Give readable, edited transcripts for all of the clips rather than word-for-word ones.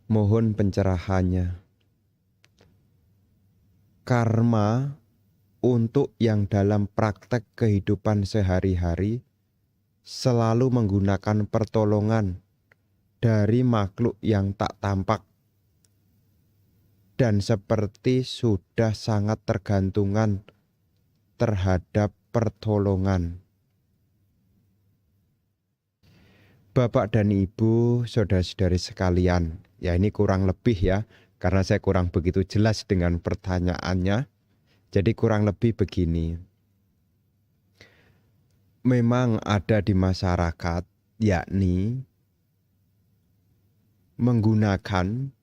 Mohon pencerahannya. Karma untuk yang dalam praktek kehidupan sehari-hari selalu menggunakan pertolongan dari makhluk yang tak tampak dan seperti sudah sangat tergantungan terhadap pertolongan. Bapak dan Ibu, saudara-saudari sekalian, ya ini kurang lebih ya, karena saya kurang begitu jelas dengan pertanyaannya. Jadi kurang lebih begini. Memang ada di masyarakat, yakni menggunakan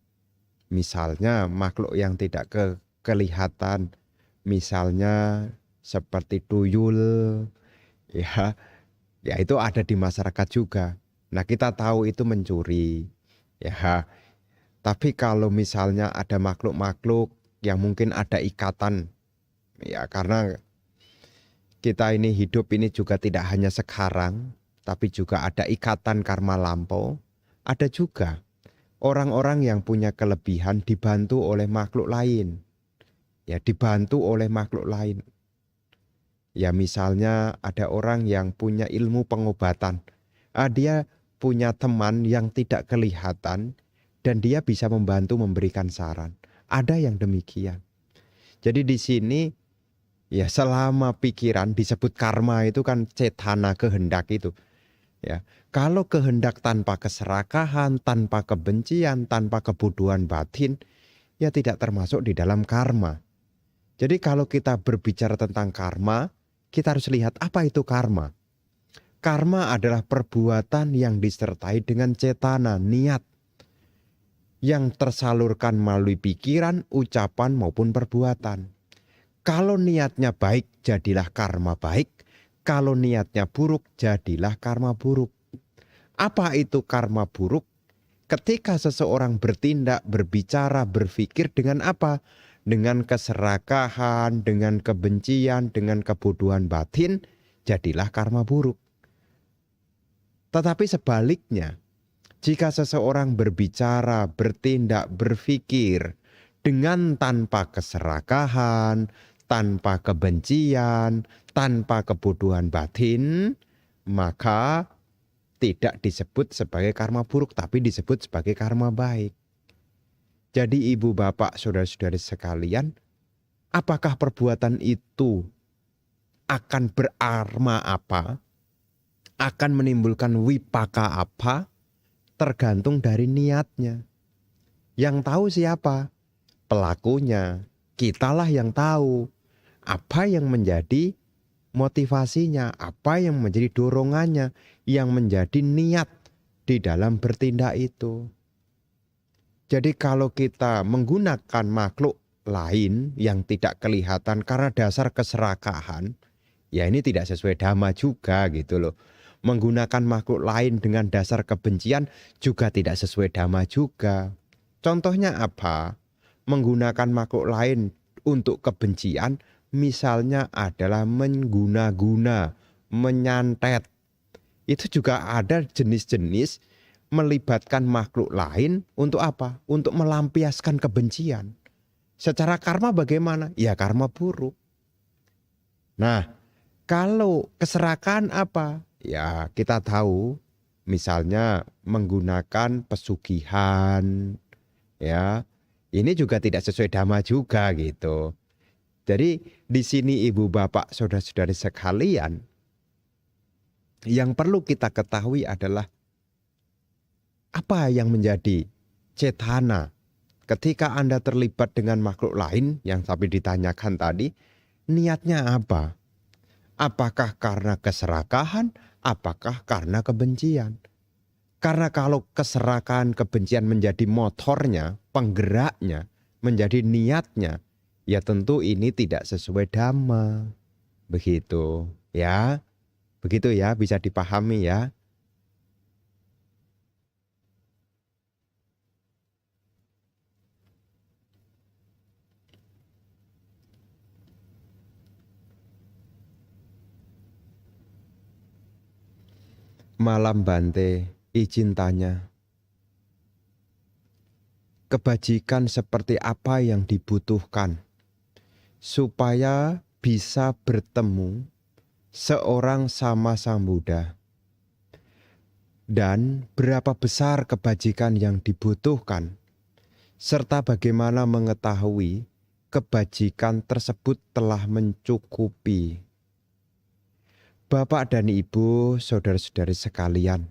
misalnya makhluk yang tidak kelihatan, misalnya seperti tuyul, ya, ya itu ada di masyarakat juga. Nah kita tahu itu mencuri, ya. Tapi kalau misalnya ada makhluk-makhluk yang mungkin ada ikatan, ya karena kita ini hidup ini juga tidak hanya sekarang, tapi juga ada ikatan karma lampau, ada juga orang-orang yang punya kelebihan dibantu oleh makhluk lain. Ya, dibantu oleh makhluk lain. Ya, misalnya ada orang yang punya ilmu pengobatan. Dia punya teman yang tidak kelihatan dan dia bisa membantu memberikan saran. Ada yang demikian. Jadi di sini ya selama pikiran disebut karma itu kan cetana kehendak itu. Ya, kalau kehendak tanpa keserakahan, tanpa kebencian, tanpa kebodohan batin, ya tidak termasuk di dalam karma. Jadi kalau kita berbicara tentang karma, kita harus lihat apa itu karma. Karma adalah perbuatan yang disertai dengan cetana, niat yang tersalurkan melalui pikiran, ucapan maupun perbuatan. Kalau niatnya baik, jadilah karma baik. Kalau niatnya buruk, jadilah karma buruk. Apa itu karma buruk? Ketika seseorang bertindak, berbicara, berpikir dengan apa? Dengan keserakahan, dengan kebencian, dengan kebodohan batin, jadilah karma buruk. Tetapi sebaliknya, jika seseorang berbicara, bertindak, berpikir dengan tanpa keserakahan, tanpa kebencian, tanpa kebodohan batin, maka tidak disebut sebagai karma buruk, tapi disebut sebagai karma baik. Jadi ibu bapak saudara-saudari sekalian, apakah perbuatan itu akan berarma apa? Akan menimbulkan wipaka apa? Tergantung dari niatnya. Yang tahu siapa? Pelakunya. Kitalah yang tahu apa yang menjadi motivasinya, apa yang menjadi dorongannya, yang menjadi niat di dalam bertindak itu. Jadi kalau kita menggunakan makhluk lain yang tidak kelihatan karena dasar keserakahan, ya ini tidak sesuai dhamma juga gitu loh. Menggunakan makhluk lain dengan dasar kebencian juga tidak sesuai dhamma juga. Contohnya apa? Menggunakan makhluk lain untuk kebencian misalnya adalah mengguna-guna, menyantet. Itu juga ada jenis-jenis melibatkan makhluk lain untuk apa? Untuk melampiaskan kebencian. Secara karma bagaimana? Ya karma buruk. Nah, kalau keserakahan apa? Ya kita tahu misalnya menggunakan pesugihan, ya ini juga tidak sesuai dhamma juga gitu. Jadi di sini ibu bapak saudara-saudari sekalian, yang perlu kita ketahui adalah apa yang menjadi cetana ketika Anda terlibat dengan makhluk lain yang tapi ditanyakan tadi, niatnya apa? Apakah karena keserakahan? Apakah karena kebencian? Karena kalau keserakahan, kebencian menjadi motornya, penggeraknya, menjadi niatnya, ya tentu ini tidak sesuai dhamma. Begitu ya. Begitu ya, bisa dipahami ya. Malam Bante, izin tanya. kebajikan seperti apa yang dibutuhkan supaya bisa bertemu seorang sama Sang Buddha, dan berapa besar kebajikan yang dibutuhkan, serta bagaimana mengetahui kebajikan tersebut telah mencukupi. Bapak dan Ibu, saudara-saudari sekalian,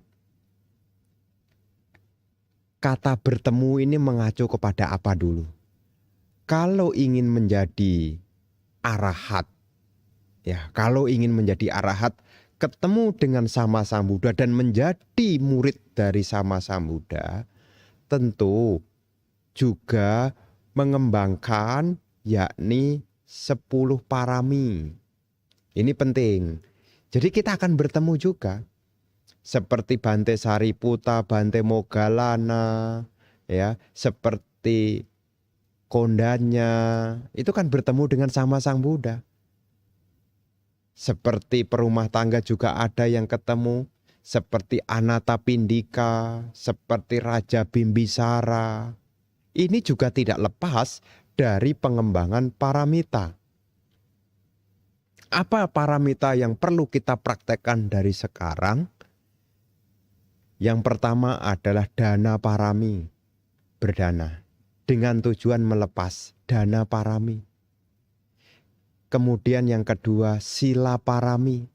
kata bertemu ini mengacu kepada apa dulu? Kalau ingin menjadi arahat, ya, kalau ingin menjadi arahat, ketemu dengan Sama Sang Buddha dan menjadi murid dari Sama Sang Buddha, tentu juga mengembangkan yakni 10 parami. Ini penting. Jadi kita akan bertemu juga seperti Bante Sariputta, Bante Moggallana, ya, seperti Kondanya, itu kan bertemu dengan Sama Sang Buddha. Seperti perumah tangga juga ada yang ketemu, seperti Anathapindika, seperti Raja Bimbisara. Ini juga tidak lepas dari pengembangan paramita. Apa paramita yang perlu kita praktekkan dari sekarang? Yang pertama adalah dana parami, berdana, dengan tujuan melepas dana parami. Kemudian yang kedua sila parami.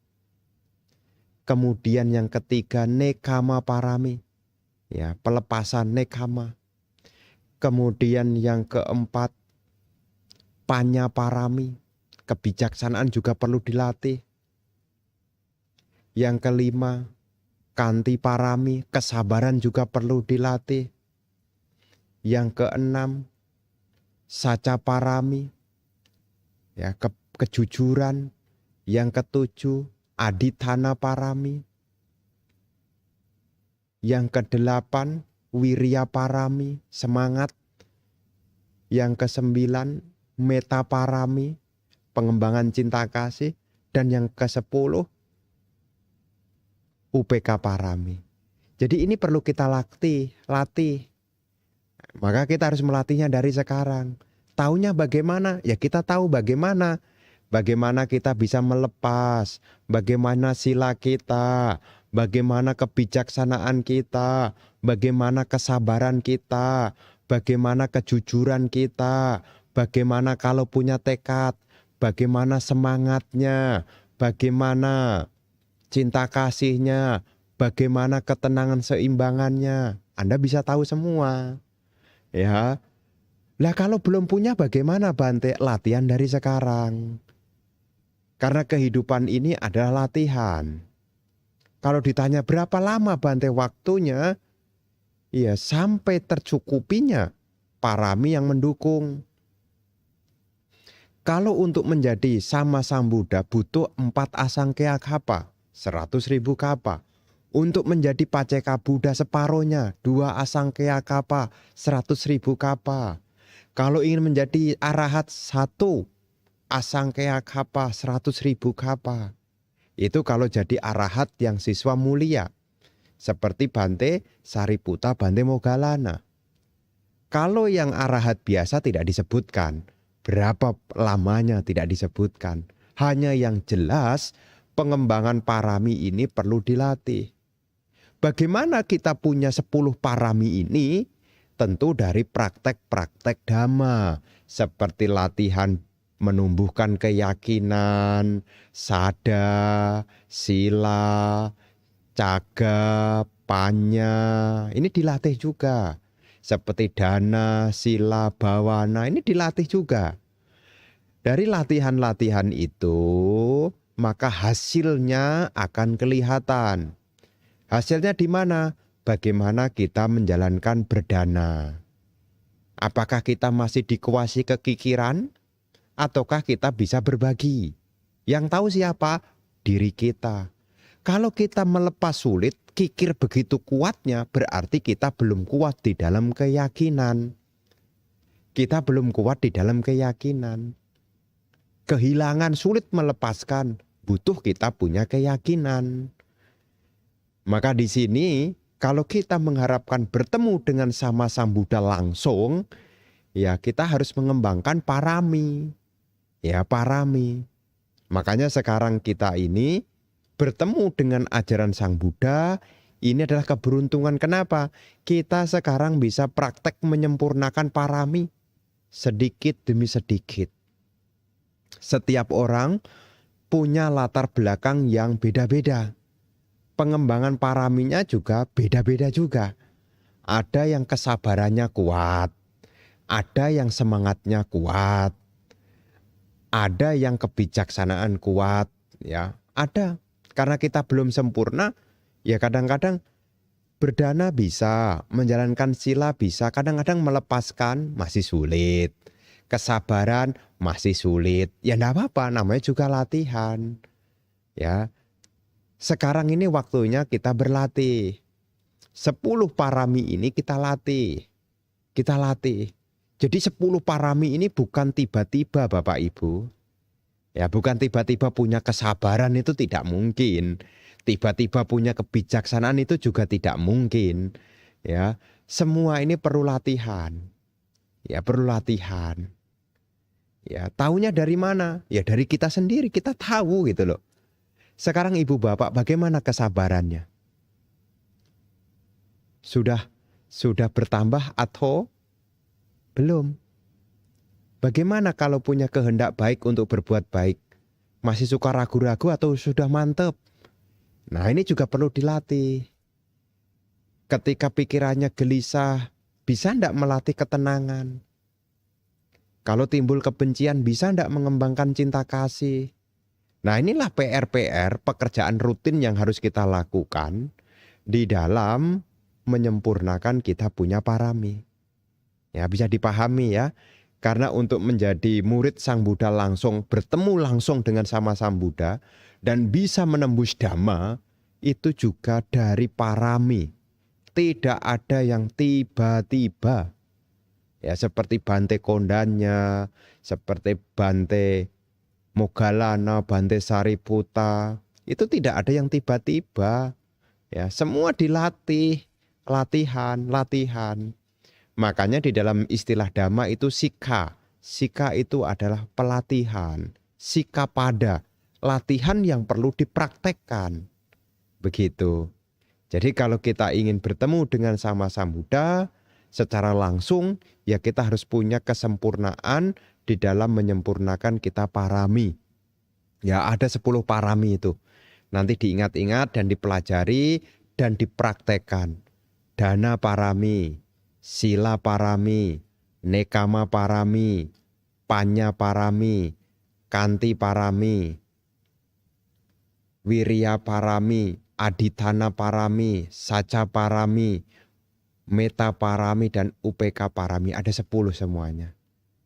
Kemudian yang ketiga nekama parami, ya, pelepasan nekama. Kemudian yang keempat panya parami, kebijaksanaan juga perlu dilatih. Yang kelima kanti parami, kesabaran juga perlu dilatih. Yang keenam saca parami, ya, kejujuran. Yang ketujuh adithana parami. Yang kedelapan wirya parami, semangat. Yang kesembilan meta parami, pengembangan cinta kasih. Dan yang ke-10 UPK parami. Jadi ini perlu kita latih. Maka kita harus melatihnya dari sekarang. Taunya bagaimana? Ya kita tahu bagaimana kita bisa melepas, bagaimana sila kita, bagaimana kebijaksanaan kita, bagaimana kesabaran kita, bagaimana kejujuran kita, bagaimana kalau punya tekad, bagaimana semangatnya, bagaimana cinta kasihnya, bagaimana ketenangan seimbangannya. Anda bisa tahu semua. Ya. Lah kalau belum punya bagaimana Bante? Latihan dari sekarang. Karena kehidupan ini adalah latihan. Kalau ditanya berapa lama Bante waktunya? Ya sampai tercukupinya parami yang mendukung. Kalau untuk menjadi Sama Sang Buddha butuh 4 asangkaya kapa, 100.000 kapa. Untuk menjadi Paceka Buddha separohnya 2 asangkaya kapa, 100.000 kapa. Kalau ingin menjadi arahat 1 asangkaya kapa, 100.000 kapa. Itu kalau jadi arahat yang siswa mulia. Seperti Bante Sariputta, Bante Moggallana. Kalau yang arahat biasa tidak disebutkan. Berapa lamanya tidak disebutkan. Hanya yang jelas pengembangan parami ini perlu dilatih. Bagaimana kita punya 10 parami ini? Tentu dari praktek-praktek dhamma. Seperti latihan menumbuhkan keyakinan, sada, sila, caga, panya. Ini dilatih juga. Seperti dana, sila, bawana. Ini dilatih juga. Dari latihan-latihan itu, maka hasilnya akan kelihatan. Hasilnya di mana? Bagaimana kita menjalankan berdana. Apakah kita masih dikuasai kekikiran? Ataukah kita bisa berbagi? Yang tahu siapa? Diri kita. Kalau kita melepas sulit, kikir begitu kuatnya, berarti kita belum kuat di dalam keyakinan. Kita belum kuat di dalam keyakinan. Kehilangan sulit melepaskan, butuh kita punya keyakinan. Maka di sini Kalau kita mengharapkan bertemu dengan sama Sang Buddha langsung, ya kita harus mengembangkan parami. Ya, parami. Makanya sekarang kita ini bertemu dengan ajaran Sang Buddha, ini adalah keberuntungan. Kenapa? Kita sekarang bisa praktek menyempurnakan parami sedikit demi sedikit. Setiap orang punya latar belakang yang beda-beda. Pengembangan paraminya juga beda-beda juga. Ada yang kesabarannya kuat, ada yang semangatnya kuat, ada yang kebijaksanaan kuat, ya, ada. Karena kita belum sempurna, ya kadang-kadang berdana bisa, menjalankan sila bisa, kadang-kadang melepaskan masih sulit. Kesabaran masih sulit. Ya enggak apa-apa, namanya juga latihan. Ya. Sekarang ini waktunya kita berlatih. 10 parami ini kita latih. Kita latih. Jadi 10 parami ini bukan tiba-tiba Bapak Ibu. Ya, bukan tiba-tiba punya kesabaran, itu tidak mungkin. Tiba-tiba punya kebijaksanaan itu juga tidak mungkin. Ya, semua ini perlu latihan. Ya, perlu latihan. Ya, taunya dari mana? Ya dari kita sendiri, kita tahu gitu loh. Sekarang Ibu Bapak bagaimana kesabarannya? Sudah bertambah atau belum? Bagaimana kalau punya kehendak baik untuk berbuat baik? Masih suka ragu-ragu atau sudah mantep? Nah, ini juga perlu dilatih. Ketika pikirannya gelisah, bisa enggak melatih ketenangan? Kalau timbul kebencian, bisa enggak mengembangkan cinta kasih? Nah, inilah PR-PR, pekerjaan rutin yang harus kita lakukan di dalam menyempurnakan kita punya parami. Ya, bisa dipahami ya. Karena untuk menjadi murid Sang Buddha langsung, bertemu langsung dengan sama Sang Buddha, dan bisa menembus Dhamma, itu juga dari parami. Tidak ada yang tiba-tiba. Ya, seperti Bante Kondanya, seperti Bante Moggallana, Bante Sariputta, itu tidak ada yang tiba-tiba. Ya, semua dilatih, latihan. Makanya di dalam istilah Dhamma itu sika. Sika itu adalah pelatihan. Sika pada, latihan yang perlu dipraktekkan. Begitu. Jadi kalau kita ingin bertemu dengan sama Sang Buddha secara langsung, ya kita harus punya kesempurnaan di dalam menyempurnakan kita parami. Ya ada 10 parami itu. Nanti diingat-ingat dan dipelajari dan dipraktekkan. Dana parami, sila parami, nekama parami, panya parami, kanti parami, wirya parami, aditana parami, saca parami, meta parami, dan upeka parami. Ada 10 semuanya.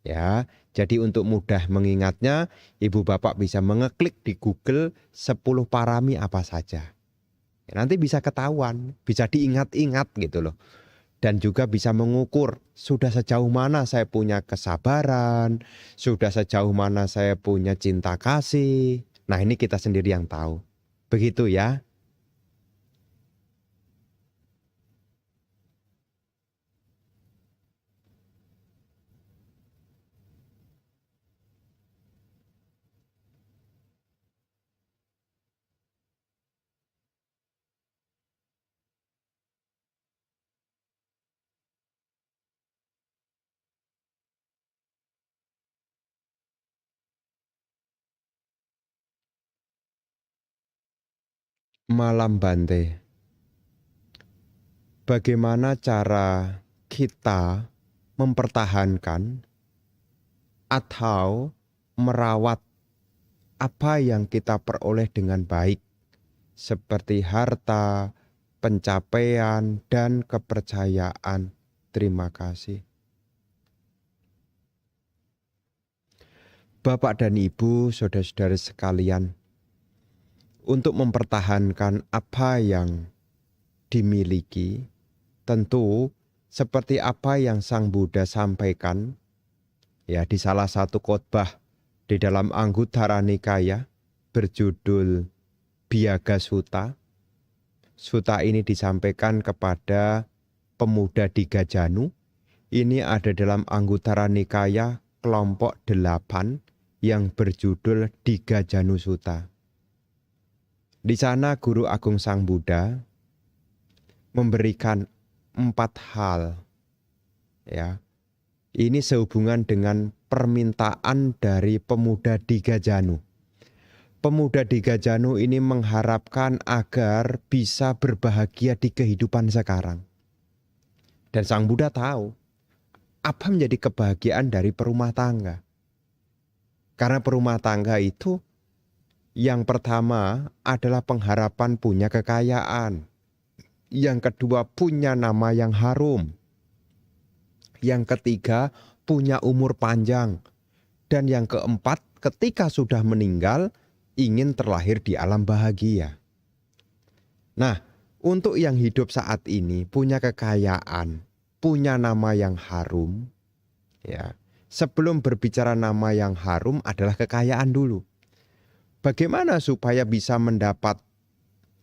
Ya, jadi untuk mudah mengingatnya, Ibu Bapak bisa mengeklik di Google 10 parami apa saja. Ya, nanti bisa ketahuan, bisa diingat-ingat gitu loh. Dan juga bisa mengukur sudah sejauh mana saya punya kesabaran, sudah sejauh mana saya punya cinta kasih. Nah, ini kita sendiri yang tahu. Begitu ya. Malam Bante, bagaimana cara kita mempertahankan atau merawat apa yang kita peroleh dengan baik, seperti harta, pencapaian, dan kepercayaan. Terima kasih. Bapak dan Ibu, saudara-saudara sekalian, untuk mempertahankan apa yang dimiliki, tentu seperti apa yang Sang Buddha sampaikan, ya di salah satu khotbah di dalam Anguttara Nikaya berjudul Byaga Sutta. Suta ini disampaikan kepada pemuda di Gajanu. Ini ada dalam Anguttara Nikaya kelompok 8 yang berjudul Digajanu Sutta. Di sana Guru Agung Sang Buddha memberikan 4 hal. Ya. Ini sehubungan dengan permintaan dari pemuda di Gajanu. Pemuda di Gajanu ini mengharapkan agar bisa berbahagia di kehidupan sekarang. Dan Sang Buddha tahu apa menjadi kebahagiaan dari perumah tangga. Karena perumah tangga itu yang pertama adalah pengharapan punya kekayaan. Yang kedua punya nama yang harum. Yang ketiga punya umur panjang. Dan yang keempat ketika sudah meninggal ingin terlahir di alam bahagia. Nah, untuk yang hidup saat ini punya kekayaan, punya nama yang harum, ya. Sebelum berbicara nama yang harum adalah kekayaan dulu. Bagaimana supaya bisa mendapat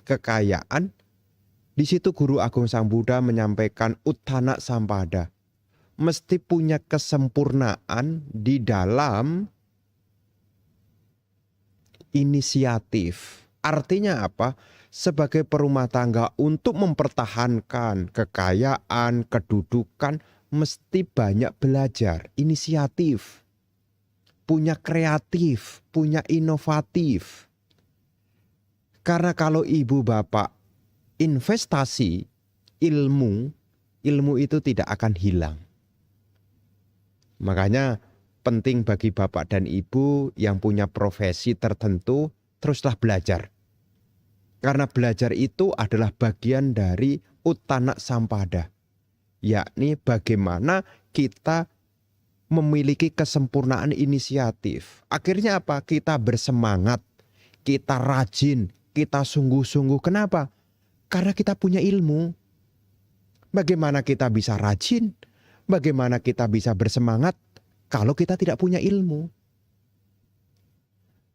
kekayaan? Di situ Guru Agung Sang Buddha menyampaikan Uttana Sampada. Mesti punya kesempurnaan di dalam inisiatif. Artinya apa? Sebagai perumah tangga untuk mempertahankan kekayaan, kedudukan, mesti banyak belajar, inisiatif, punya kreatif, punya inovatif. Karena kalau ibu bapak investasi ilmu itu tidak akan hilang. Makanya penting bagi bapak dan ibu yang punya profesi tertentu, teruslah belajar. Karena belajar itu adalah bagian dari Uttana Sampada. Yakni bagaimana kita memiliki kesempurnaan inisiatif. Akhirnya apa? Kita bersemangat, kita rajin, kita sungguh-sungguh. Kenapa? Karena kita punya ilmu. Bagaimana kita bisa rajin? Bagaimana kita bisa bersemangat kalau kita tidak punya ilmu?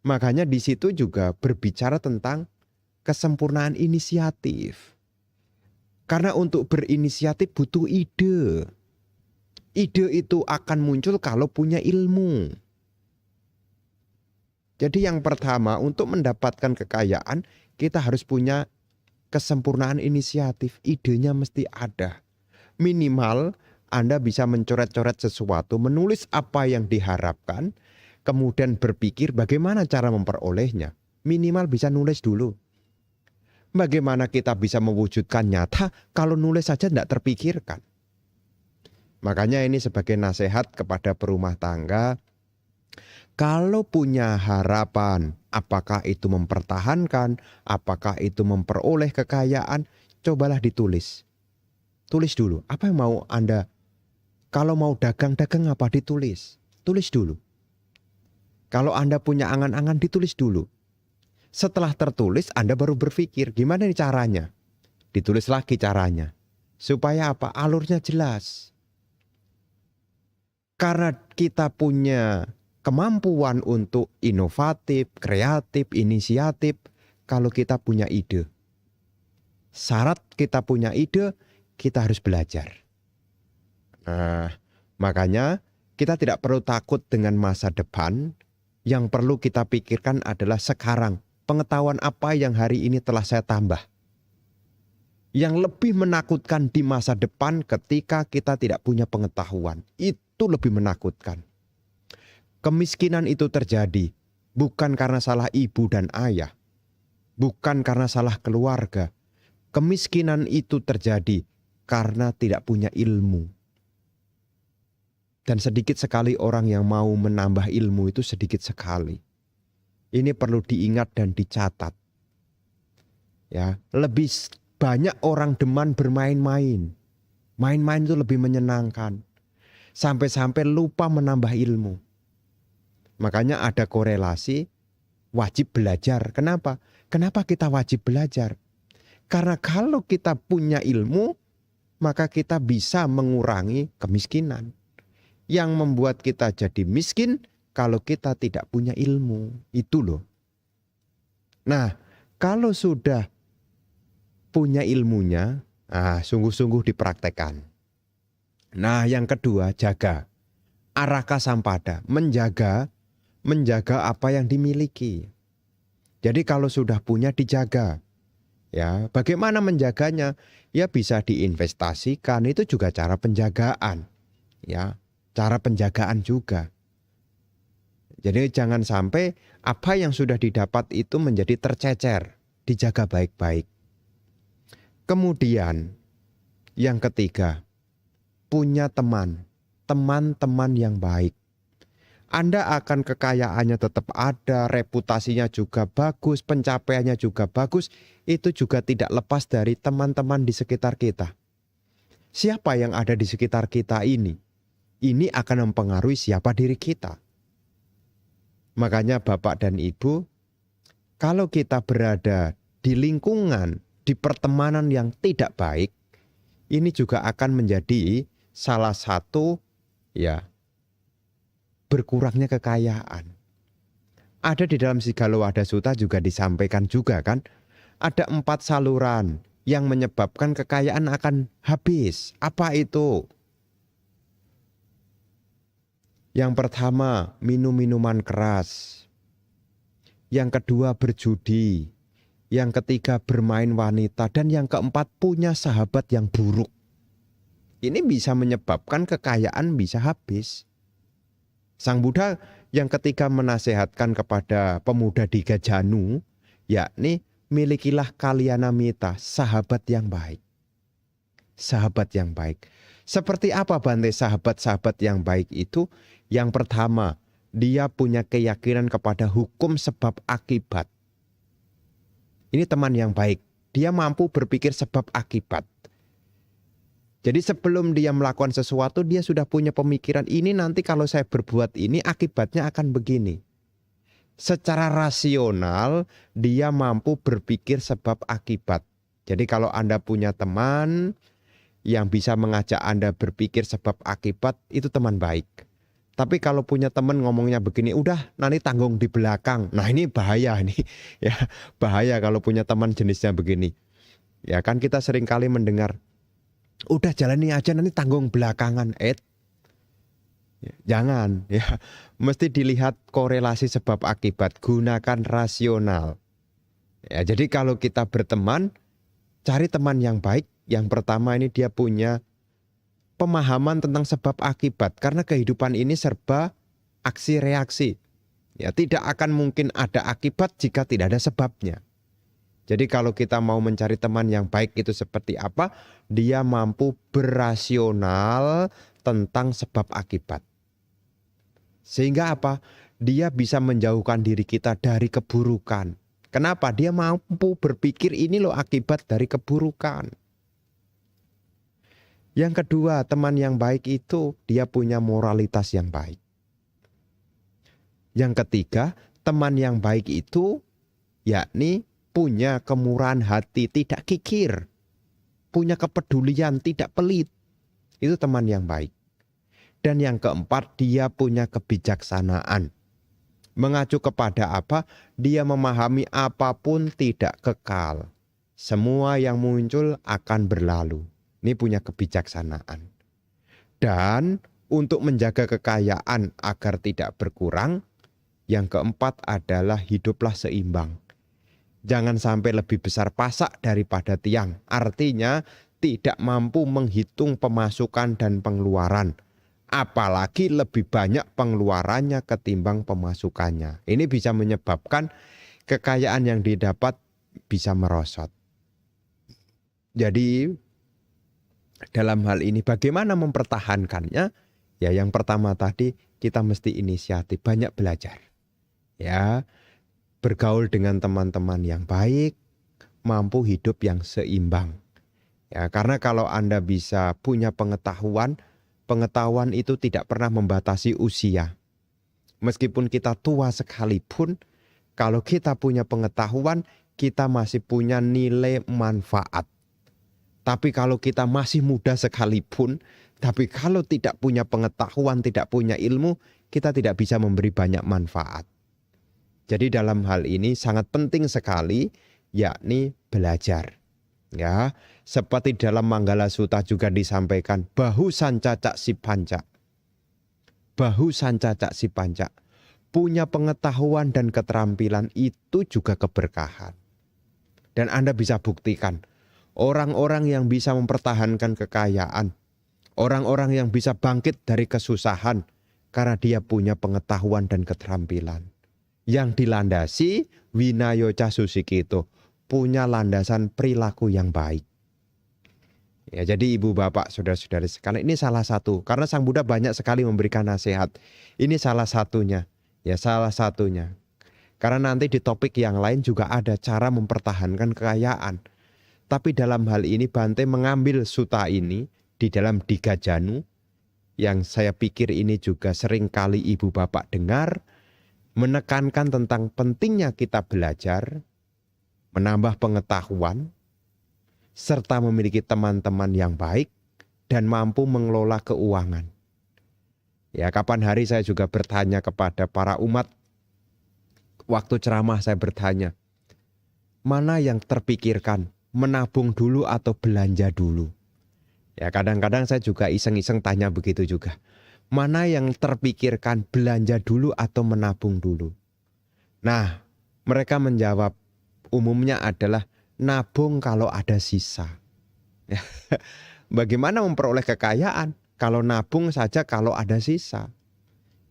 Makanya di situ juga berbicara tentang kesempurnaan inisiatif. Karena untuk berinisiatif butuh ide. Ide itu akan muncul kalau punya ilmu. Jadi yang pertama untuk mendapatkan kekayaan kita harus punya kesempurnaan inisiatif. Idenya mesti ada. Minimal Anda bisa mencoret-coret sesuatu, menulis apa yang diharapkan, kemudian berpikir bagaimana cara memperolehnya. Minimal bisa nulis dulu. Bagaimana kita bisa mewujudkan nyata kalau nulis saja tidak terpikirkan. Makanya ini sebagai nasihat kepada perumah tangga. Kalau punya harapan, apakah itu mempertahankan, apakah itu memperoleh kekayaan, cobalah ditulis. Tulis dulu, apa yang mau Anda, kalau mau dagang apa ditulis. Tulis dulu. Kalau Anda punya angan-angan ditulis dulu. Setelah tertulis Anda baru berpikir gimana nih caranya. Ditulis lagi caranya. Supaya apa? Alurnya jelas. Karena kita punya kemampuan untuk inovatif, kreatif, inisiatif kalau kita punya ide. Syarat kita punya ide, kita harus belajar. Nah, makanya kita tidak perlu takut dengan masa depan. Yang perlu kita pikirkan adalah sekarang. Pengetahuan apa yang hari ini telah saya tambah. Yang lebih menakutkan di masa depan ketika kita tidak punya pengetahuan. Itu lebih menakutkan. Kemiskinan itu terjadi bukan karena salah ibu dan ayah. Bukan karena salah keluarga. Kemiskinan itu terjadi karena tidak punya ilmu. Dan sedikit sekali orang yang mau menambah ilmu itu sedikit sekali. Ini perlu diingat dan dicatat. Ya, lebih banyak orang deman bermain-main. Main-main itu lebih menyenangkan. Sampai-sampai lupa menambah ilmu. Makanya ada korelasi wajib belajar. Kenapa? Kenapa kita wajib belajar? Karena kalau kita punya ilmu, maka kita bisa mengurangi kemiskinan. Yang membuat kita jadi miskin kalau kita tidak punya ilmu. Itu loh. Nah, kalau sudah punya ilmunya, sungguh-sungguh dipraktekkan. Nah, yang kedua, jaga. Araka sampada, menjaga apa yang dimiliki. Jadi kalau sudah punya dijaga. Ya, bagaimana menjaganya? Ya bisa diinvestasikan, itu juga cara penjagaan. Ya, cara penjagaan juga. Jadi jangan sampai apa yang sudah didapat itu menjadi tercecer, dijaga baik-baik. Kemudian yang ketiga, punya teman-teman yang baik. Anda akan kekayaannya tetap ada, reputasinya juga bagus, pencapaiannya juga bagus, itu juga tidak lepas dari teman-teman di sekitar kita. Siapa yang ada di sekitar kita ini akan mempengaruhi siapa diri kita. Makanya Bapak dan Ibu, kalau kita berada di lingkungan, di pertemanan yang tidak baik, ini juga akan menjadi salah satu berkurangnya kekayaan. Ada di dalam Sigalo Wada Sutta juga disampaikan juga kan, ada 4 saluran yang menyebabkan kekayaan akan habis. Apa itu? Yang pertama, minum minuman keras. Yang kedua, berjudi. Yang ketiga, bermain wanita. Dan yang keempat, punya sahabat yang buruk. Ini bisa menyebabkan kekayaan bisa habis. Sang Buddha yang ketiga menasehatkan kepada pemuda di Gajanu, yakni milikilah kalyanamita, sahabat yang baik. Sahabat yang baik. Seperti apa Bante sahabat-sahabat yang baik itu? Yang pertama, dia punya keyakinan kepada hukum sebab akibat. Ini teman yang baik. Dia mampu berpikir sebab akibat. Jadi sebelum dia melakukan sesuatu, dia sudah punya pemikiran, ini nanti kalau saya berbuat ini akibatnya akan begini. Secara rasional, dia mampu berpikir sebab akibat. Jadi kalau Anda punya teman yang bisa mengajak Anda berpikir sebab akibat, itu teman baik. Tapi kalau punya teman ngomongnya begini, udah nanti tanggung di belakang. Nah ini bahaya nih. Ya, bahaya kalau punya teman jenisnya begini. Ya kan kita sering kali mendengar, udah jalani aja nanti tanggung belakangan. Jangan ya. Mesti dilihat korelasi sebab akibat, gunakan rasional. Ya, jadi kalau kita berteman, cari teman yang baik. Yang pertama ini dia punya pemahaman tentang sebab akibat, karena kehidupan ini serba aksi reaksi. Ya, tidak akan mungkin ada akibat jika tidak ada sebabnya. Jadi kalau kita mau mencari teman yang baik itu seperti apa? Dia mampu berasional tentang sebab akibat. Sehingga apa? Dia bisa menjauhkan diri kita dari keburukan. Kenapa? Dia mampu berpikir ini loh akibat dari keburukan. Yang kedua, teman yang baik itu dia punya moralitas yang baik. Yang ketiga, teman yang baik itu yakni punya kemurahan hati, tidak kikir. Punya kepedulian, tidak pelit. Itu teman yang baik. Dan yang keempat, dia punya kebijaksanaan. Mengacu kepada apa? Dia memahami apapun tidak kekal. Semua yang muncul akan berlalu. Ini punya kebijaksanaan. Dan untuk menjaga kekayaan agar tidak berkurang, yang keempat adalah hiduplah seimbang. Jangan sampai lebih besar pasak daripada tiang. Artinya tidak mampu menghitung pemasukan dan pengeluaran. Apalagi lebih banyak pengeluarannya ketimbang pemasukannya. Ini bisa menyebabkan kekayaan yang didapat bisa merosot. Jadi dalam hal ini bagaimana mempertahankannya? Ya yang pertama tadi kita mesti inisiatif, banyak belajar. Ya, bergaul dengan teman-teman yang baik, mampu hidup yang seimbang. Ya, karena kalau Anda bisa punya pengetahuan itu tidak pernah membatasi usia. Meskipun kita tua sekalipun, kalau kita punya pengetahuan, kita masih punya nilai manfaat. Tapi kalau kita masih muda sekalipun, tapi kalau tidak punya pengetahuan, tidak punya ilmu, kita tidak bisa memberi banyak manfaat. Jadi dalam hal ini sangat penting sekali, yakni belajar. Ya, seperti dalam Manggala Sutta juga disampaikan, bahu sancacak si panca. Bahu sancacak si panca. Punya pengetahuan dan keterampilan itu juga keberkahan. Dan Anda bisa buktikan, orang-orang yang bisa mempertahankan kekayaan, orang-orang yang bisa bangkit dari kesusahan, karena dia punya pengetahuan dan keterampilan. Yang dilandasi Winayoca Susikito, punya landasan perilaku yang baik. Ya, jadi ibu bapak saudara-saudari sekalian, ini salah satu. Karena Sang Buddha banyak sekali memberikan nasihat. Ini salah satunya. Ya, salah satunya. Karena nanti di topik yang lain juga ada cara mempertahankan kekayaan. Tapi dalam hal ini Bante mengambil sutta ini di dalam Digha Janu, yang saya pikir ini juga sering kali ibu bapak dengar, menekankan tentang pentingnya kita belajar, menambah pengetahuan, serta memiliki teman-teman yang baik dan mampu mengelola keuangan. Ya, kapan hari saya juga bertanya kepada para umat, waktu ceramah saya bertanya, mana yang terpikirkan, menabung dulu atau belanja dulu? Ya, kadang-kadang saya juga iseng-iseng tanya begitu juga. Mana yang terpikirkan, belanja dulu atau menabung dulu? Nah, mereka menjawab umumnya adalah nabung kalau ada sisa. Bagaimana memperoleh kekayaan? Kalau nabung saja kalau ada sisa.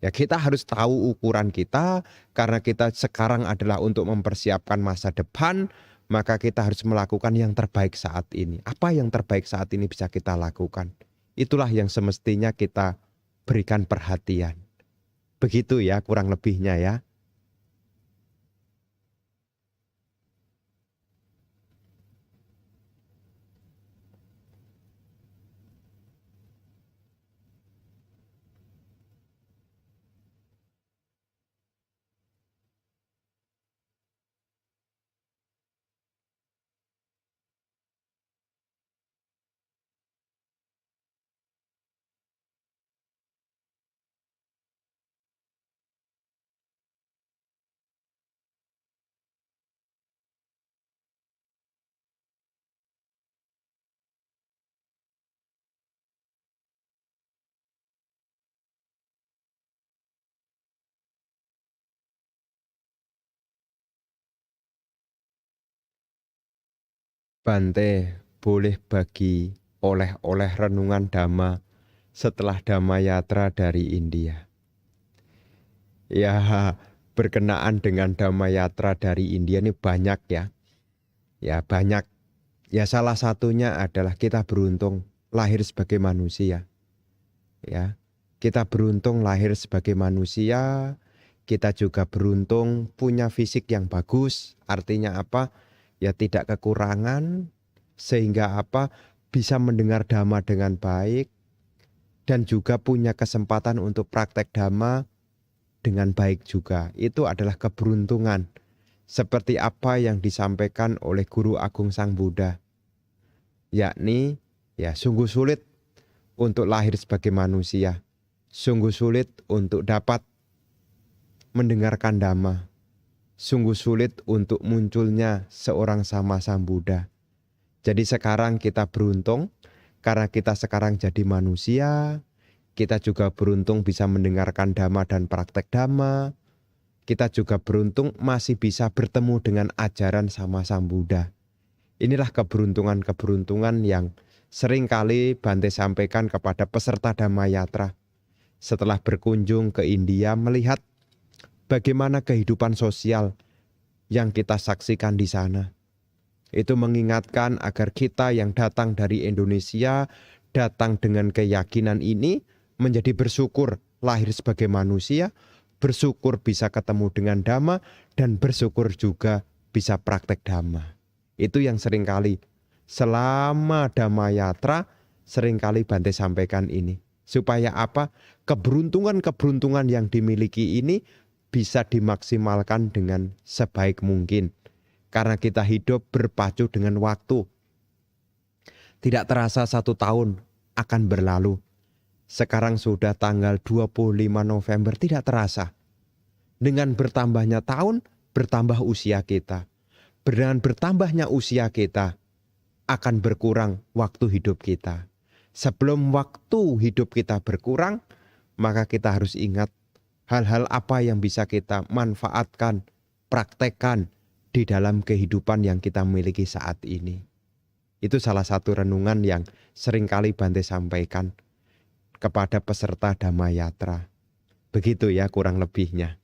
Ya, kita harus tahu ukuran kita, karena kita sekarang adalah untuk mempersiapkan masa depan, maka kita harus melakukan yang terbaik saat ini. Apa yang terbaik saat ini bisa kita lakukan? Itulah yang semestinya kita berikan perhatian. Begitu ya kurang lebihnya ya. Bante boleh bagi oleh-oleh renungan Dhamma setelah Dhamma Yatra dari India. Ya, berkenaan dengan Dhamma Yatra dari India ini banyak ya. Ya banyak. Ya salah satunya adalah kita beruntung lahir sebagai manusia. Ya, kita beruntung lahir sebagai manusia. Kita juga beruntung punya fisik yang bagus. Artinya apa? Ya tidak kekurangan. Sehingga apa? Bisa mendengar Dhamma dengan baik. Dan juga punya kesempatan untuk praktek Dhamma dengan baik juga. Itu adalah keberuntungan. Seperti apa yang disampaikan oleh Guru Agung Sang Buddha. Yakni ya sungguh sulit untuk lahir sebagai manusia. Sungguh sulit untuk dapat mendengarkan Dhamma. Sungguh sulit untuk munculnya seorang sama Sang Buddha. Jadi sekarang kita beruntung karena kita sekarang jadi manusia. Kita juga beruntung bisa mendengarkan Dhamma dan praktek Dhamma. Kita juga beruntung masih bisa bertemu dengan ajaran sama Sang Buddha. Inilah keberuntungan-keberuntungan yang sering kali Bante sampaikan kepada peserta Dhamma Yatra. Setelah berkunjung ke India, melihat bagaimana kehidupan sosial yang kita saksikan di sana. Itu mengingatkan agar kita yang datang dari Indonesia, datang dengan keyakinan ini, menjadi bersyukur lahir sebagai manusia, bersyukur bisa ketemu dengan Dhamma, dan bersyukur juga bisa praktek Dhamma. Itu yang seringkali selama Dhamma Yatra seringkali Bante sampaikan ini. Supaya apa? Keberuntungan-keberuntungan yang dimiliki ini bisa dimaksimalkan dengan sebaik mungkin. Karena kita hidup berpacu dengan waktu. Tidak terasa 1 tahun akan berlalu. Sekarang sudah tanggal 25 November, tidak terasa. Dengan bertambahnya tahun, bertambah usia kita. Dengan bertambahnya usia kita, akan berkurang waktu hidup kita. Sebelum waktu hidup kita berkurang, maka kita harus ingat hal-hal apa yang bisa kita manfaatkan, praktekkan di dalam kehidupan yang kita miliki saat ini. Itu salah satu renungan yang seringkali Bante sampaikan kepada peserta Dhamma Yatra. Begitu ya kurang lebihnya.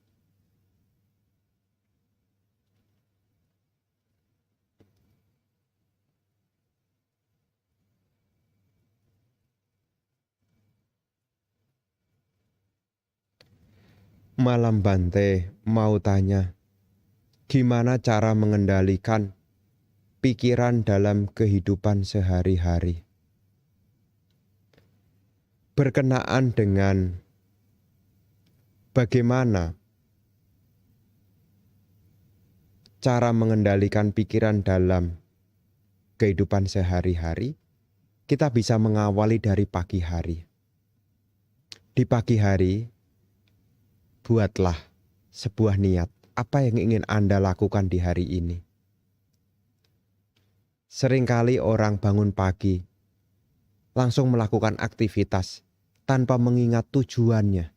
Malam Bante mau tanya, gimana cara mengendalikan pikiran dalam kehidupan sehari-hari? Berkenaan dengan bagaimana cara mengendalikan pikiran dalam kehidupan sehari-hari, kita bisa mengawali dari pagi hari. Di pagi hari, buatlah sebuah niat. Apa yang ingin Anda lakukan di hari ini? Seringkali orang bangun pagi, langsung melakukan aktivitas tanpa mengingat tujuannya.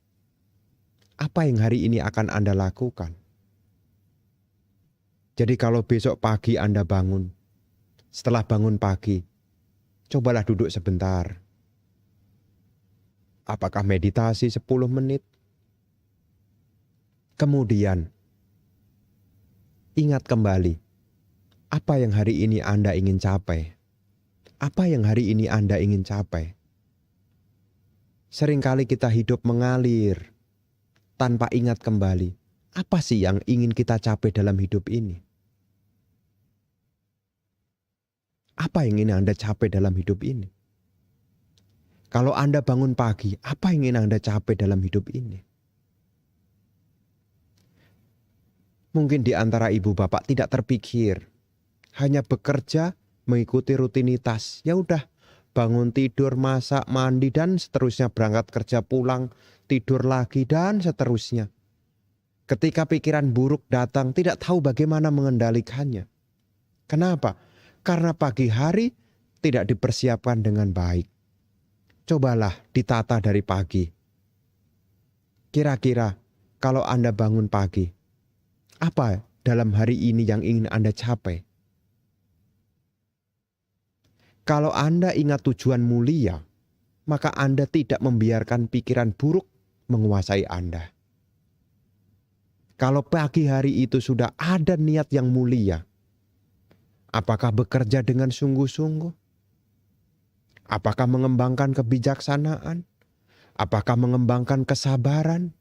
Apa yang hari ini akan Anda lakukan? Jadi kalau besok pagi Anda bangun, setelah bangun pagi, cobalah duduk sebentar. Apakah meditasi 10 menit? Kemudian, ingat kembali, apa yang hari ini Anda ingin capai? Apa yang hari ini Anda ingin capai? Seringkali kita hidup mengalir, tanpa ingat kembali, apa sih yang ingin kita capai dalam hidup ini? Apa yang ingin Anda capai dalam hidup ini? Kalau Anda bangun pagi, apa yang ingin Anda capai dalam hidup ini? Mungkin di antara ibu bapak tidak terpikir, hanya bekerja, mengikuti rutinitas. Ya udah, bangun tidur, masak, mandi, dan seterusnya. Berangkat kerja, pulang, tidur lagi, dan seterusnya. Ketika pikiran buruk datang, tidak tahu bagaimana mengendalikannya. Kenapa? Karena pagi hari tidak dipersiapkan dengan baik. Cobalah ditata dari pagi. Kira-kira kalau Anda bangun pagi, apa dalam hari ini yang ingin Anda capai? Kalau Anda ingat tujuan mulia, maka Anda tidak membiarkan pikiran buruk menguasai Anda. Kalau pagi hari itu sudah ada niat yang mulia, apakah bekerja dengan sungguh-sungguh? Apakah mengembangkan kebijaksanaan? Apakah mengembangkan kesabaran?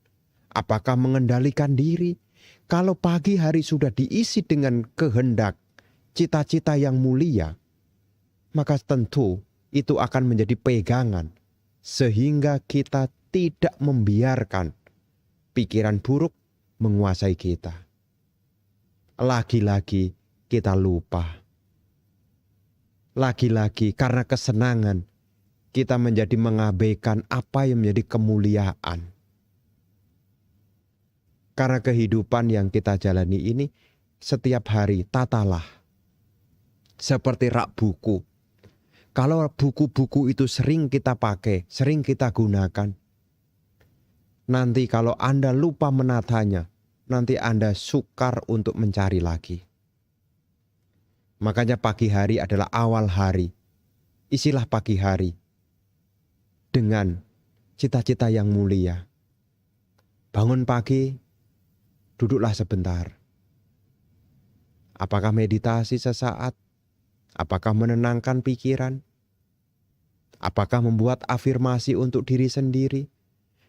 Apakah mengendalikan diri? Kalau pagi hari sudah diisi dengan kehendak, cita-cita yang mulia, maka tentu itu akan menjadi pegangan sehingga kita tidak membiarkan pikiran buruk menguasai kita. Lagi-lagi kita lupa. Lagi-lagi karena kesenangan kita menjadi mengabaikan apa yang menjadi kemuliaan. Karena kehidupan yang kita jalani ini setiap hari tatalah. Seperti rak buku. Kalau buku-buku itu sering kita pakai, sering kita gunakan, nanti kalau Anda lupa menatanya, nanti Anda sukar untuk mencari lagi. Makanya pagi hari adalah awal hari. Isilah pagi hari dengan cita-cita yang mulia. Bangun pagi, duduklah sebentar. Apakah meditasi sesaat? Apakah menenangkan pikiran? Apakah membuat afirmasi untuk diri sendiri?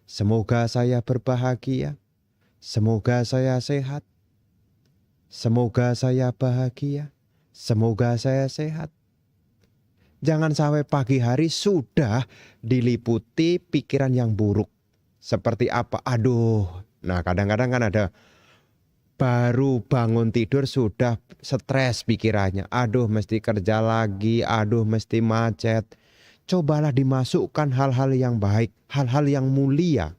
Semoga saya berbahagia. Semoga saya sehat. Semoga saya bahagia. Semoga saya sehat. Jangan sampai pagi hari sudah diliputi pikiran yang buruk. Seperti apa? Aduh. Nah, kadang-kadang kan ada baru bangun tidur sudah stres pikirannya. Aduh, mesti kerja lagi. Aduh, mesti macet. Cobalah dimasukkan hal-hal yang baik, hal-hal yang mulia.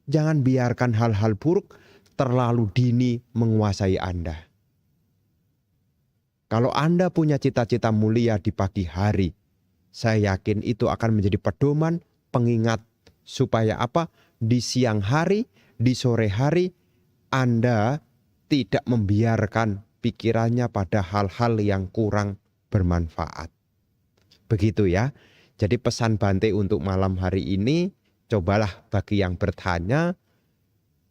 Jangan biarkan hal-hal buruk terlalu dini menguasai Anda. Kalau Anda punya cita-cita mulia di pagi hari, saya yakin itu akan menjadi pedoman, pengingat supaya apa? Di siang hari, di sore hari, Anda tidak membiarkan pikirannya pada hal-hal yang kurang bermanfaat. Begitu ya. Jadi pesan Bante untuk malam hari ini, cobalah bagi yang bertanya,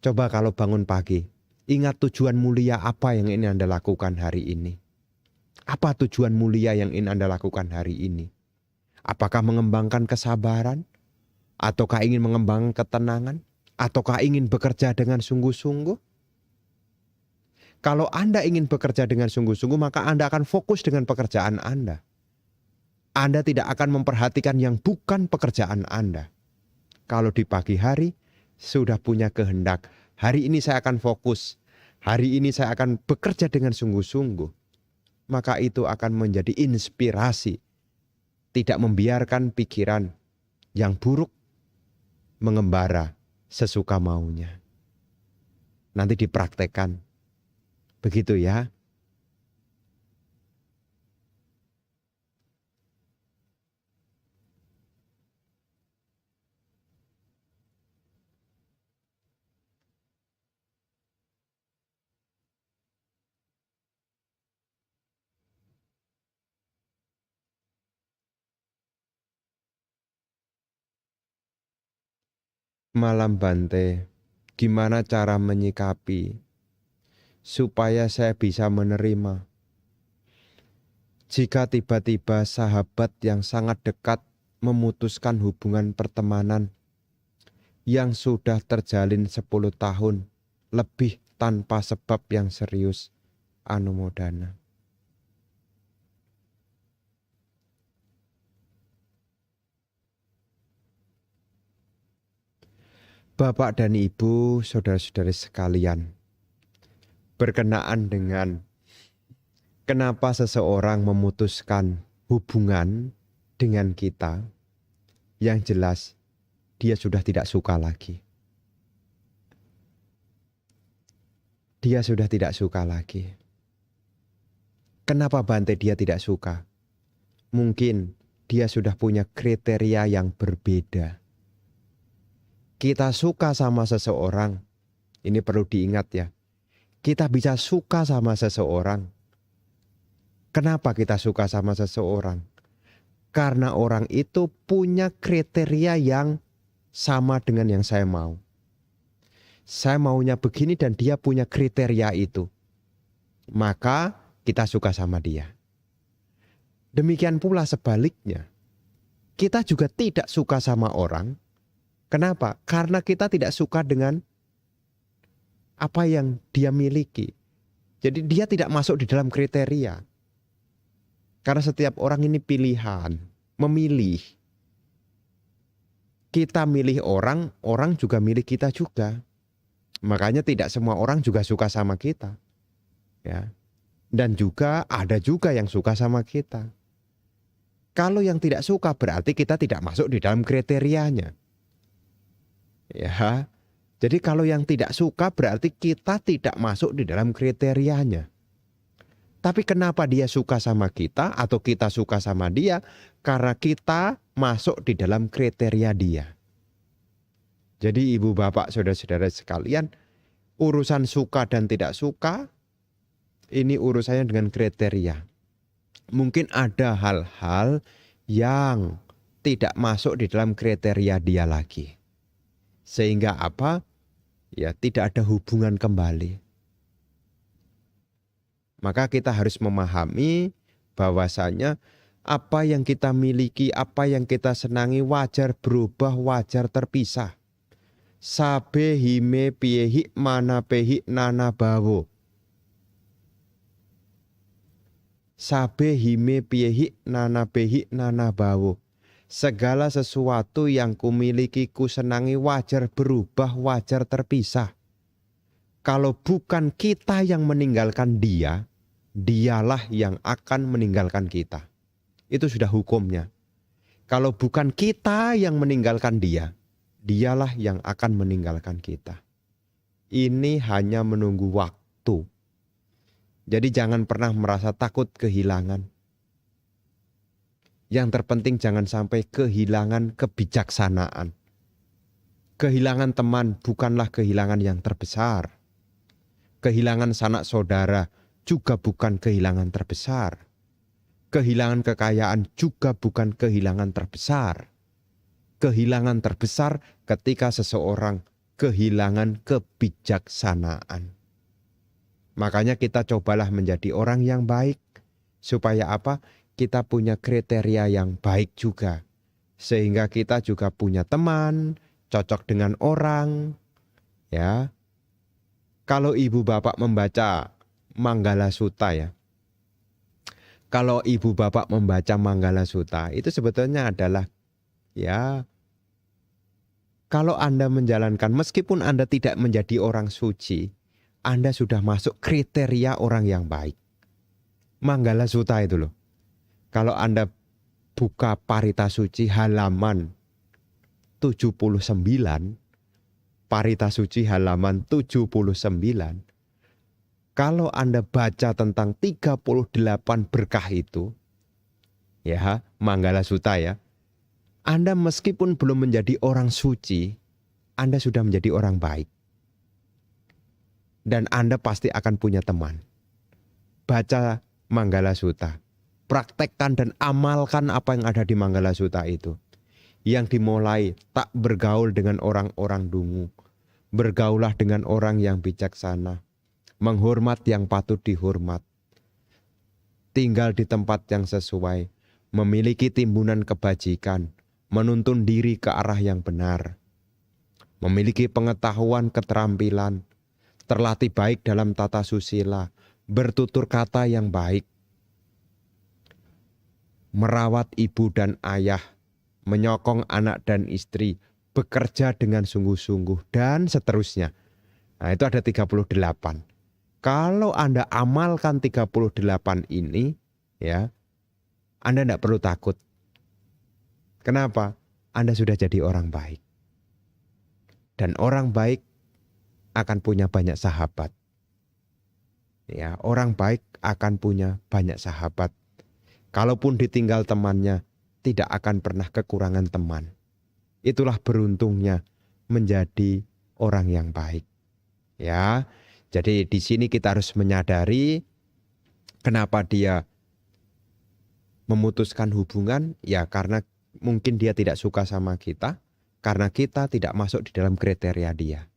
coba kalau bangun pagi, ingat tujuan mulia apa yang ingin Anda lakukan hari ini. Apa tujuan mulia yang ingin Anda lakukan hari ini? Apakah mengembangkan kesabaran? Ataukah ingin mengembangkan ketenangan? Ataukah ingin bekerja dengan sungguh-sungguh? Kalau Anda ingin bekerja dengan sungguh-sungguh, maka Anda akan fokus dengan pekerjaan Anda. Anda tidak akan memperhatikan yang bukan pekerjaan Anda. Kalau di pagi hari, sudah punya kehendak. Hari ini saya akan fokus. Hari ini saya akan bekerja dengan sungguh-sungguh. Maka itu akan menjadi inspirasi. Tidak membiarkan pikiran yang buruk mengembara sesuka maunya. Nanti dipraktekkan. Begitu ya. Malam Bante, gimana cara menyikapi supaya saya bisa menerima jika tiba-tiba sahabat yang sangat dekat memutuskan hubungan pertemanan yang sudah terjalin 10 tahun lebih tanpa sebab yang serius. Anumodana. Bapak dan Ibu, saudara-saudari sekalian, berkenaan dengan kenapa seseorang memutuskan hubungan dengan kita, yang jelas dia sudah tidak suka lagi. Dia sudah tidak suka lagi. Kenapa Bante dia tidak suka? Mungkin dia sudah punya kriteria yang berbeda. Kita suka sama seseorang, ini perlu diingat ya. Kita bisa suka sama seseorang. Kenapa kita suka sama seseorang? Karena orang itu punya kriteria yang sama dengan yang saya mau. Saya maunya begini dan dia punya kriteria itu. Maka kita suka sama dia. Demikian pula sebaliknya. Kita juga tidak suka sama orang. Kenapa? Karena kita tidak suka dengan apa yang dia miliki. Jadi dia tidak masuk di dalam kriteria. Karena setiap orang ini pilihan, memilih. Kita milih orang, orang juga milih kita juga. Makanya tidak semua orang juga suka sama kita. Ya. Dan juga ada juga yang suka sama kita. Kalau yang tidak suka berarti kita tidak masuk di dalam kriterianya. Ya. Jadi kalau yang tidak suka berarti kita tidak masuk di dalam kriterianya. Tapi kenapa dia suka sama kita atau kita suka sama dia? Karena kita masuk di dalam kriteria dia. Jadi ibu bapak saudara-saudara sekalian, urusan suka dan tidak suka, ini urusannya dengan kriteria. Mungkin ada hal-hal yang tidak masuk di dalam kriteria dia lagi. Sehingga apa? Ya tidak ada hubungan kembali. Maka kita harus memahami bahwasanya apa yang kita miliki, apa yang kita senangi wajar berubah, wajar terpisah. Sabe hime piehi mana pehi nana bawo. Sabe hime piehi nana pehi nana bawo. Segala sesuatu yang kumiliki, ku senangi wajar berubah, wajar terpisah. Kalau bukan kita yang meninggalkan dia, dialah yang akan meninggalkan kita. Itu sudah hukumnya. Kalau bukan kita yang meninggalkan dia, dialah yang akan meninggalkan kita. Ini hanya menunggu waktu. Jadi jangan pernah merasa takut kehilangan. Yang terpenting jangan sampai kehilangan kebijaksanaan. Kehilangan teman bukanlah kehilangan yang terbesar. Kehilangan sanak saudara juga bukan kehilangan terbesar. Kehilangan kekayaan juga bukan kehilangan terbesar. Kehilangan terbesar ketika seseorang kehilangan kebijaksanaan. Makanya kita cobalah menjadi orang yang baik. Supaya apa? Kita punya kriteria yang baik juga. Sehingga kita juga punya teman, cocok dengan orang. Ya. Kalau ibu bapak membaca Manggala Sutta ya. Kalau ibu bapak membaca Manggala Sutta itu sebetulnya adalah ya, kalau Anda menjalankan meskipun Anda tidak menjadi orang suci, Anda sudah masuk kriteria orang yang baik. Manggala Sutta itu loh. Kalau Anda buka Parita Suci halaman 79, Parita Suci halaman 79, kalau Anda baca tentang 38 berkah itu, ya, Manggala Sutta ya, Anda meskipun belum menjadi orang suci, Anda sudah menjadi orang baik. Dan Anda pasti akan punya teman. Baca Manggala Sutta. Praktekkan dan amalkan apa yang ada di Manggala Sutta itu. Yang dimulai tak bergaul dengan orang-orang dungu. Bergaulah dengan orang yang bijaksana. Menghormat yang patut dihormat. Tinggal di tempat yang sesuai. Memiliki timbunan kebajikan. Menuntun diri ke arah yang benar. Memiliki pengetahuan keterampilan. Terlatih baik dalam tata susila. Bertutur kata yang baik. Merawat ibu dan ayah, menyokong anak dan istri, bekerja dengan sungguh-sungguh, dan seterusnya. Nah itu ada 38. Kalau Anda amalkan 38 ini, ya, Anda tidak perlu takut. Kenapa? Anda sudah jadi orang baik. Dan orang baik akan punya banyak sahabat. Ya, orang baik akan punya banyak sahabat. Kalaupun ditinggal temannya, tidak akan pernah kekurangan teman. Itulah beruntungnya menjadi orang yang baik. Ya, jadi di sini kita harus menyadari kenapa dia memutuskan hubungan. Ya karena mungkin dia tidak suka sama kita, karena kita tidak masuk di dalam kriteria dia.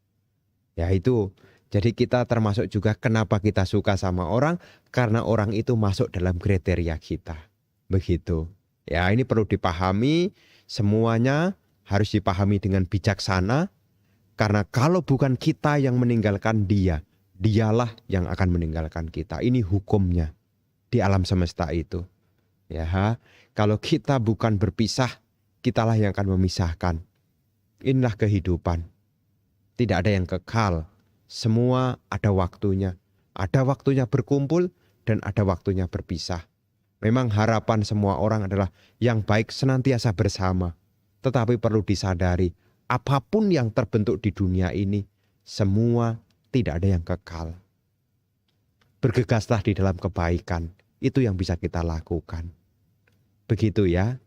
Ya itu, jadi kita termasuk juga kenapa kita suka sama orang, karena orang itu masuk dalam kriteria kita. Begitu. Ya ini perlu dipahami, semuanya harus dipahami dengan bijaksana. Karena kalau bukan kita yang meninggalkan dia, dialah yang akan meninggalkan kita. Ini hukumnya di alam semesta itu. Ya, kalau kita bukan berpisah, kitalah yang akan memisahkan. Inilah kehidupan. Tidak ada yang kekal. Semua ada waktunya. Ada waktunya berkumpul dan ada waktunya berpisah. Memang harapan semua orang adalah yang baik senantiasa bersama. Tetapi perlu disadari, apapun yang terbentuk di dunia ini, semua tidak ada yang kekal. Bergegaslah di dalam kebaikan. Itu yang bisa kita lakukan. Begitu ya.